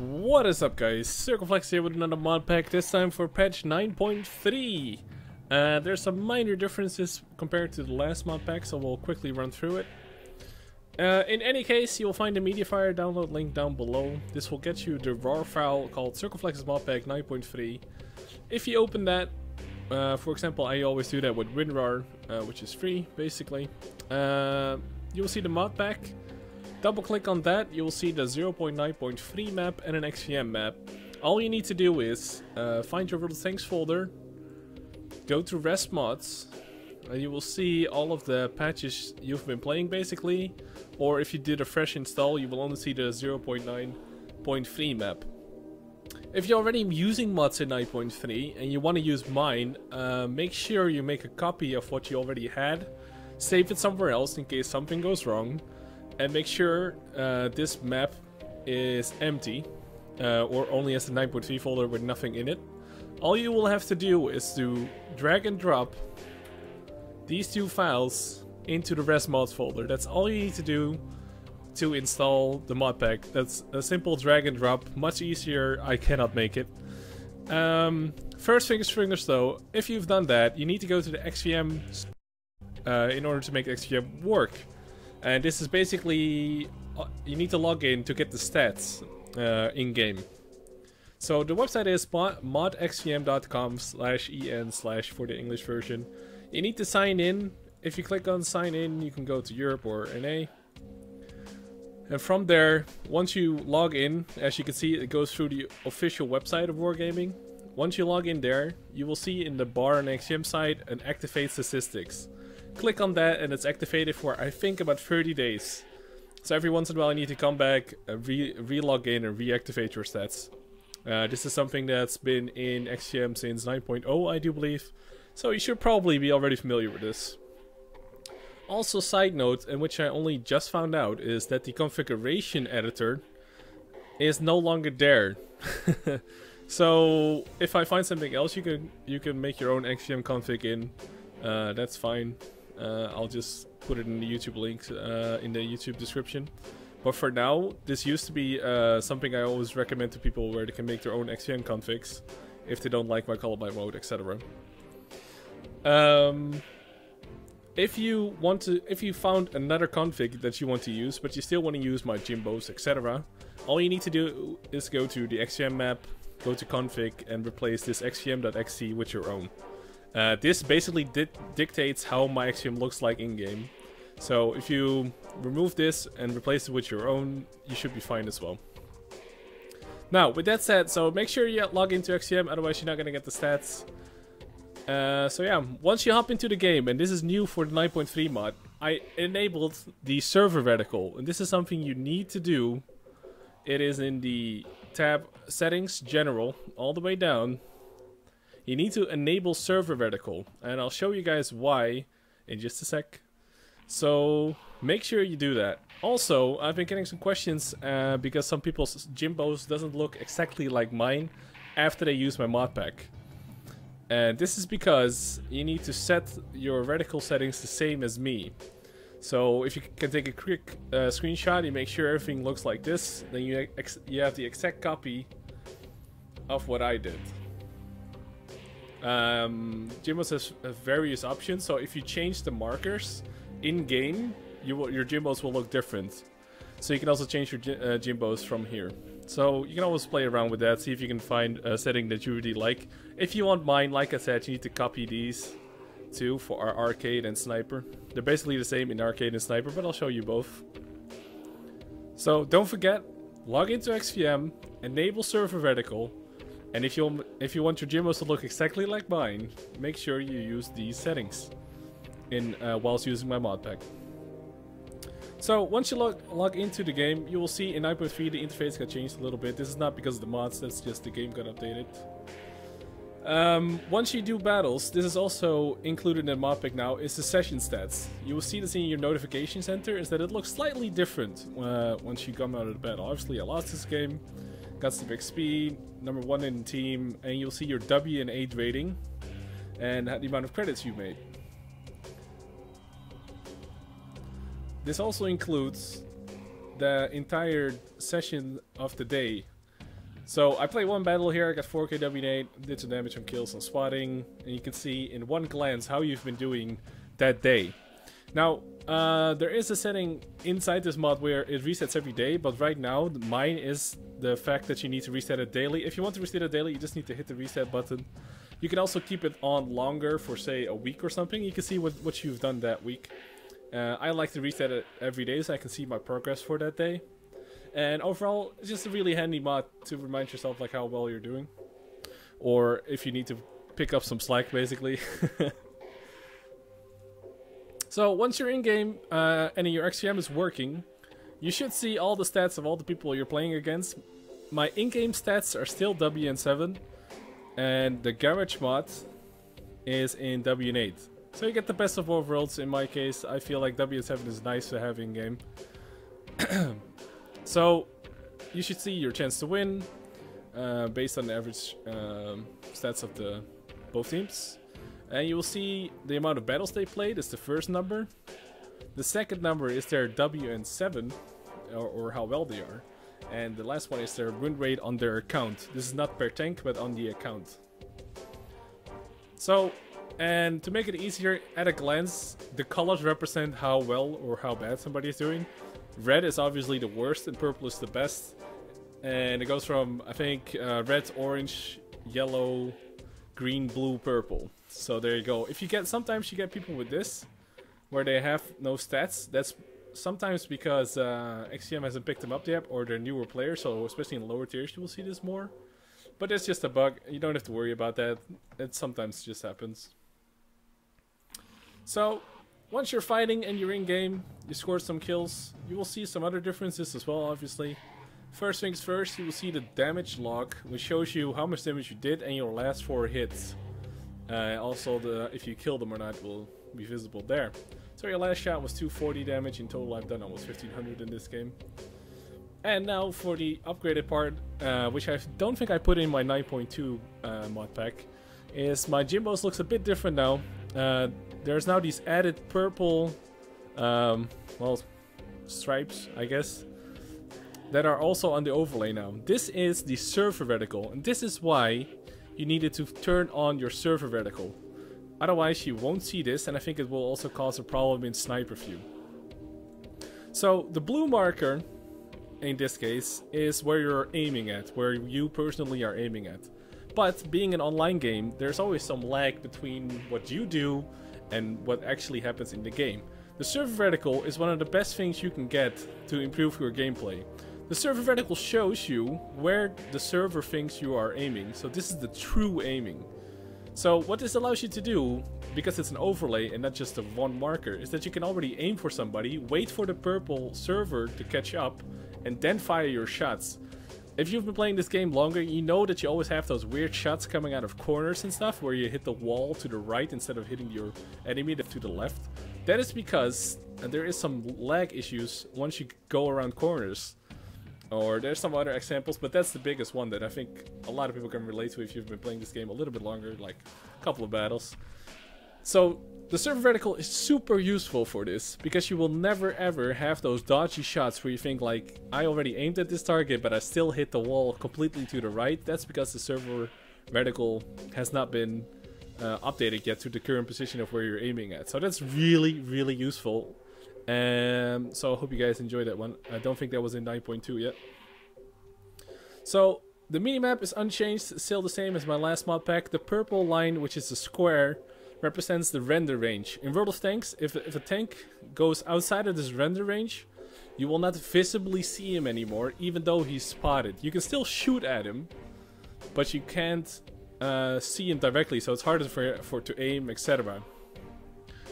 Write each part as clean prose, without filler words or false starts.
What is up, guys? Circonflexes here with another mod pack, this time for patch 9.3. There's some minor differences compared to the last mod pack, so we'll quickly run through it. In any case, you'll find the MediaFire download link down below. This will get you the RAR file called Circonflexes Modpack 9.3. If you open that, for example, I always do that with WinRAR, which is free, basically. You'll see the mod pack. Double click on that, you will see the 0.9.3 map and an XVM map. All you need to do is find your little thanks folder, go to rest mods, and you will see all of the patches you've been playing basically. Or if you did a fresh install, you will only see the 0.9.3 map. If you're already using mods in 9.3 and you want to use mine, make sure you make a copy of what you already had, save it somewhere else in case something goes wrong. And make sure this map is empty, or only has the 9.3 folder with nothing in it. All you will have to do is to drag and drop these two files into the rest mods folder. That's all you need to do to install the mod pack. That's a simple drag and drop, much easier. I cannot make it. First things first though, if you've done that, you need to go to the XVM in order to make XVM work. And this is basically, you need to log in to get the stats in-game. So the website is modxvm.com/en/ for the English version. You need to sign in. If you click on sign in, you can go to Europe or NA. And from there, once you log in, as you can see, it goes through the official website of Wargaming. Once you log in there, you will see in the bar on the XVM side an activate statistics. Click on that and it's activated for I think about 30 days. So every once in a while you need to come back, re-log in and reactivate your stats. This is something that's been in XVM since 9.0 I do believe. So you should probably be already familiar with this. Also, side note, and which I only just found out, is that the configuration editor is no longer there. So if I find something else you can make your own XVM config in, that's fine. I'll just put it in the YouTube links in the YouTube description. But for now, this used to be something I always recommend to people where they can make their own XVM configs if they don't like my color by mode, etc. If you found another config that you want to use, but you still want to use my Jimbos, etc., all you need to do is go to the XVM map, go to config, and replace this xvm.xc with your own. This basically dictates how my XVM looks like in-game. So if you remove this and replace it with your own, you should be fine as well. Now, with that said, so make sure you log into XVM, otherwise you're not going to get the stats. So yeah, once you hop into the game, and this is new for the 9.3 mod, I enabled the server reticle. And this is something you need to do. It is in the tab Settings, General, all the way down. You need to enable server reticle, and I'll show you guys why in just a sec. So make sure you do that. Also, I've been getting some questions because some people's Jimbos doesn't look exactly like mine after they use my mod pack. And this is because you need to set your reticle settings the same as me. So if you can take a quick screenshot, you make sure everything looks like this, then you have the exact copy of what I did. Jimbos has various options, so if you change the markers in-game, your Jimbos will look different. So you can also change your Jimbos from here. So you can always play around with that, see if you can find a setting that you really like. If you want mine, like I said, you need to copy these two for our arcade and sniper. They're basically the same in arcade and sniper, but I'll show you both. So don't forget, log into XVM, enable server reticle. And if you want your Jimbos to look exactly like mine, make sure you use these settings whilst using my mod pack. So once you log into the game, you will see in 9.3 the interface got changed a little bit. This is not because of the mods, that's just the game got updated. Once you do battles, this is also included in the mod pack now, is the session stats. You will see this in your notification center, is that it looks slightly different once you come out of the battle. Obviously I lost this game. Got some XP, number 1 in the team, and you'll see your W and 8 rating and the amount of credits you made. This also includes the entire session of the day. So I played one battle here, I got 4k W8, did some damage on kills and spotting, and you can see in one glance how you've been doing that day. Now, there is a setting inside this mod where it resets every day, but right now mine is the fact that you need to reset it daily. If you want to reset it daily, you just need to hit the reset button. You can also keep it on longer for, say, a week or something. You can see what you've done that week. I like to reset it every day so I can see my progress for that day. And overall, it's just a really handy mod to remind yourself like how well you're doing. Or if you need to pick up some slack, basically. So once you're in-game and your XVM is working, you should see all the stats of all the people you're playing against. My in-game stats are still WN7, and the garage mod is in WN8. So you get the best of both worlds in my case. I feel like WN7 is nice to have in-game. So you should see your chance to win based on the average stats of both teams. And you will see the amount of battles they played is the first number. The second number is their WN7, or how well they are. And the last one is their win rate on their account. This is not per tank, but on the account. So, and to make it easier, at a glance, the colors represent how well or how bad somebody is doing. Red is obviously the worst and purple is the best. And it goes from, I think, red, orange, yellow, green, blue, purple. So there you go. If you get, sometimes you get people with this, where they have no stats. That's sometimes because XVM hasn't picked them up yet, or they're newer players, so especially in lower tiers you will see this more. But it's just a bug. You don't have to worry about that. It sometimes just happens. So, once you're fighting and you're in-game, you score some kills, you will see some other differences as well, obviously. First things first, you will see the damage log, which shows you how much damage you did and your last 4 hits. Also, if you kill them or not will be visible there. So your last shot was 240 damage. In total, I've done almost 1500 in this game. And now for the upgraded part, which I don't think I put in my 9.2 mod pack, is my Jimbos looks a bit different now. There's now these added purple, well, stripes, I guess, that are also on the overlay now. This is the server reticle, and this is why you needed to turn on your server reticle. Otherwise you won't see this, and I think it will also cause a problem in sniper view. So the blue marker, in this case, is where you're aiming at, where you personally are aiming at. But being an online game, there's always some lag between what you do and what actually happens in the game. The server reticle is one of the best things you can get to improve your gameplay. The server reticle shows you where the server thinks you are aiming, so this is the true aiming. So what this allows you to do, because it's an overlay and not just a one marker, is that you can already aim for somebody, wait for the purple server to catch up, and then fire your shots. If you've been playing this game longer, you know that you always have those weird shots coming out of corners and stuff, where you hit the wall to the right instead of hitting your enemy to the left. That is because there is some lag issues once you go around corners. Or there's some other examples, but that's the biggest one that I think a lot of people can relate to if you've been playing this game a little bit longer, like a couple of battles. So the server reticle is super useful for this, because you will never ever have those dodgy shots where you think like, I already aimed at this target but I still hit the wall completely to the right. That's because the server reticle has not been updated yet to the current position of where you're aiming at. So that's really, really useful. So I hope you guys enjoyed that one. I don't think that was in 9.2 yet. So the minimap is unchanged, still the same as my last mod pack. The purple line, which is the square, represents the render range. In World of Tanks, if a tank goes outside of this render range, you will not visibly see him anymore, even though he's spotted. You can still shoot at him, but you can't see him directly, so it's harder to aim, etc.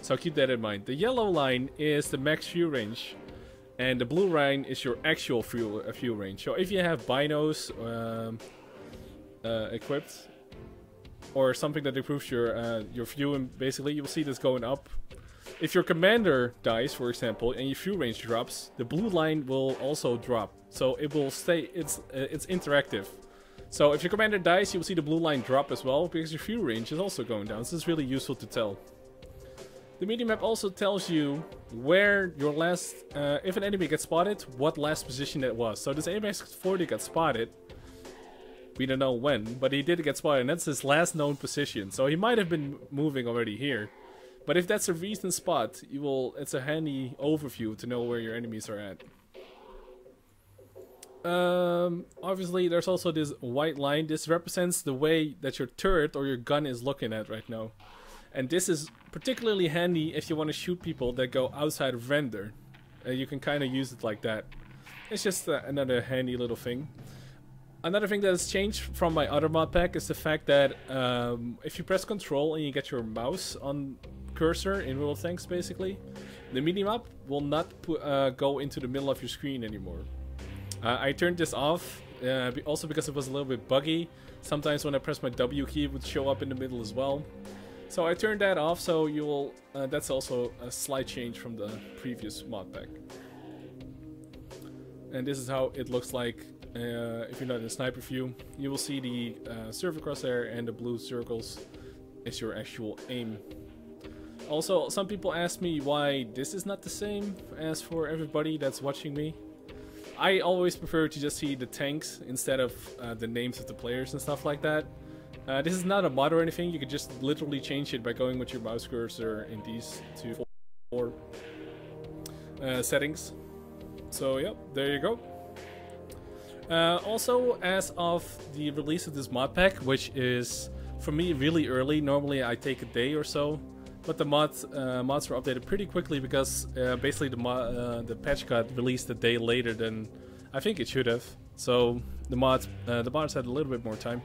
So keep that in mind. The yellow line is the max view range, and the blue line is your actual view range. So if you have binos equipped, or something that improves your view, and basically you will see this going up. If your commander dies, for example, and your view range drops, the blue line will also drop. So it will stay. It's interactive. So if your commander dies, you will see the blue line drop as well, because your view range is also going down. So this is really useful to tell. The minimap also tells you where your last, if an enemy gets spotted, what last position that was. So this AMX-40 got spotted, We don't know when, but he did get spotted, and that's his last known position. So he might have been moving already here. But if that's a recent spot, it's a handy overview to know where your enemies are at. Obviously, there's also this white line. This represents the way that your turret or your gun is looking at right now. And this is particularly handy if you want to shoot people that go outside of render. You can kind of use it like that. It's just another handy little thing. Another thing that has changed from my other mod pack is the fact that if you press Control and you get your mouse on cursor in World of Tanks, basically, the minimap will not go into the middle of your screen anymore. I turned this off also because it was a little bit buggy. Sometimes when I press my W key, it would show up in the middle as well. So I turned that off, so you will. That's also a slight change from the previous mod pack. And this is how it looks like. If you're not in sniper view, you will see the server crosshair and the blue circles is your actual aim. Also, some people ask me why this is not the same as for everybody that's watching me. I always prefer to just see the tanks instead of the names of the players and stuff like that. This is not a mod or anything. You can just literally change it by going with your mouse cursor in these 4 settings. So yeah, there you go. Also, as of the release of this mod pack, which is for me really early, normally I take a day or so, but the mods were updated pretty quickly because basically the patch got released a day later than I think it should have. So the mods had a little bit more time.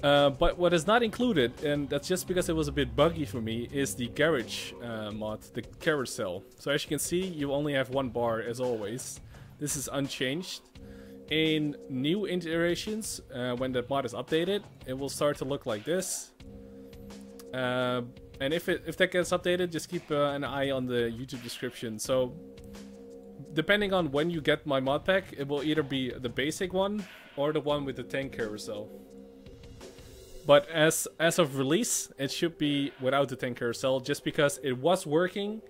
But what is not included, and that's just because it was a bit buggy for me, is the garage mod, the carousel. So as you can see, you only have 1 bar as always. This is unchanged. In new iterations, when the mod is updated, it will start to look like this. And if that gets updated, just keep an eye on the YouTube description. So, depending on when you get my mod pack, it will either be the basic one or the one with the tank carousel. But as of release, it should be without the tank carousel, just because it was working,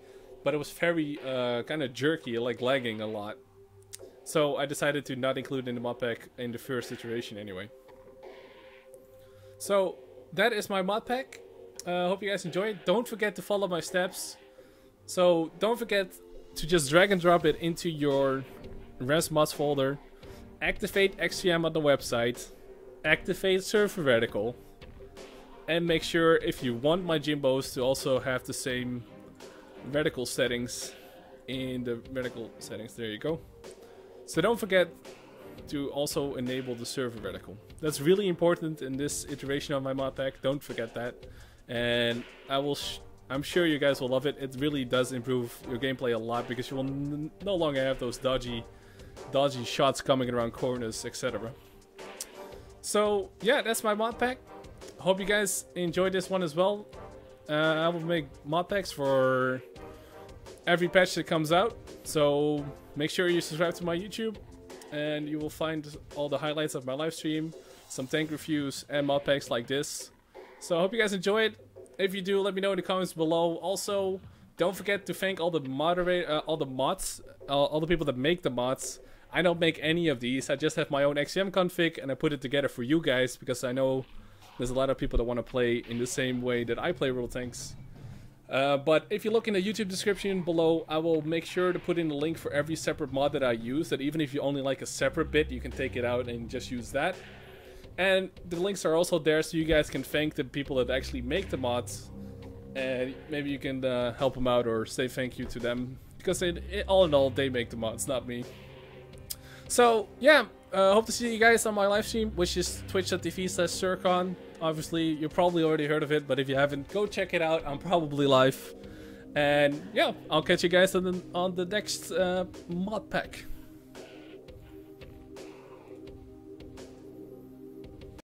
but it was very kind of jerky, like lagging a lot. So I decided to not include it in the mod pack in the first iteration anyway. So that is my mod pack. Hope you guys enjoy it. Don't forget to follow my steps. So don't forget to just drag and drop it into your res mods folder. Activate XVM on the website. Activate server reticle. And make sure if you want my Jimbos to also have the same reticle settings in the reticle settings. There you go. So don't forget to also enable the server reticle. That's really important in this iteration of my mod pack. Don't forget that. And I'm sure you guys will love it. It really does improve your gameplay a lot because you will no longer have those dodgy shots coming around corners, etc. So yeah, that's my mod pack. Hope you guys enjoyed this one as well. I will make mod packs for every patch that comes out. So make sure you subscribe to my YouTube and you will find all the highlights of my live stream, some tank reviews and mod packs like this. So I hope you guys enjoyed. If you do, let me know in the comments below. Also, don't forget to thank all the all the people that make the mods. I don't make any of these. I just have my own XVM config and I put it together for you guys because I know there's a lot of people that want to play in the same way that I play World of Tanks. But if you look in the YouTube description below, I will make sure to put in the link for every separate mod that I use, that even if you only like a separate bit, you can take it out and just use that. And the links are also there so you guys can thank the people that actually make the mods. And maybe you can help them out or say thank you to them. Because all in all, they make the mods, not me. So, yeah, hope to see you guys on my live stream, which is twitch.tv/Circon. Obviously, you probably already heard of it, but if you haven't, go check it out. I'm probably live. And, yeah, I'll catch you guys on the next mod pack.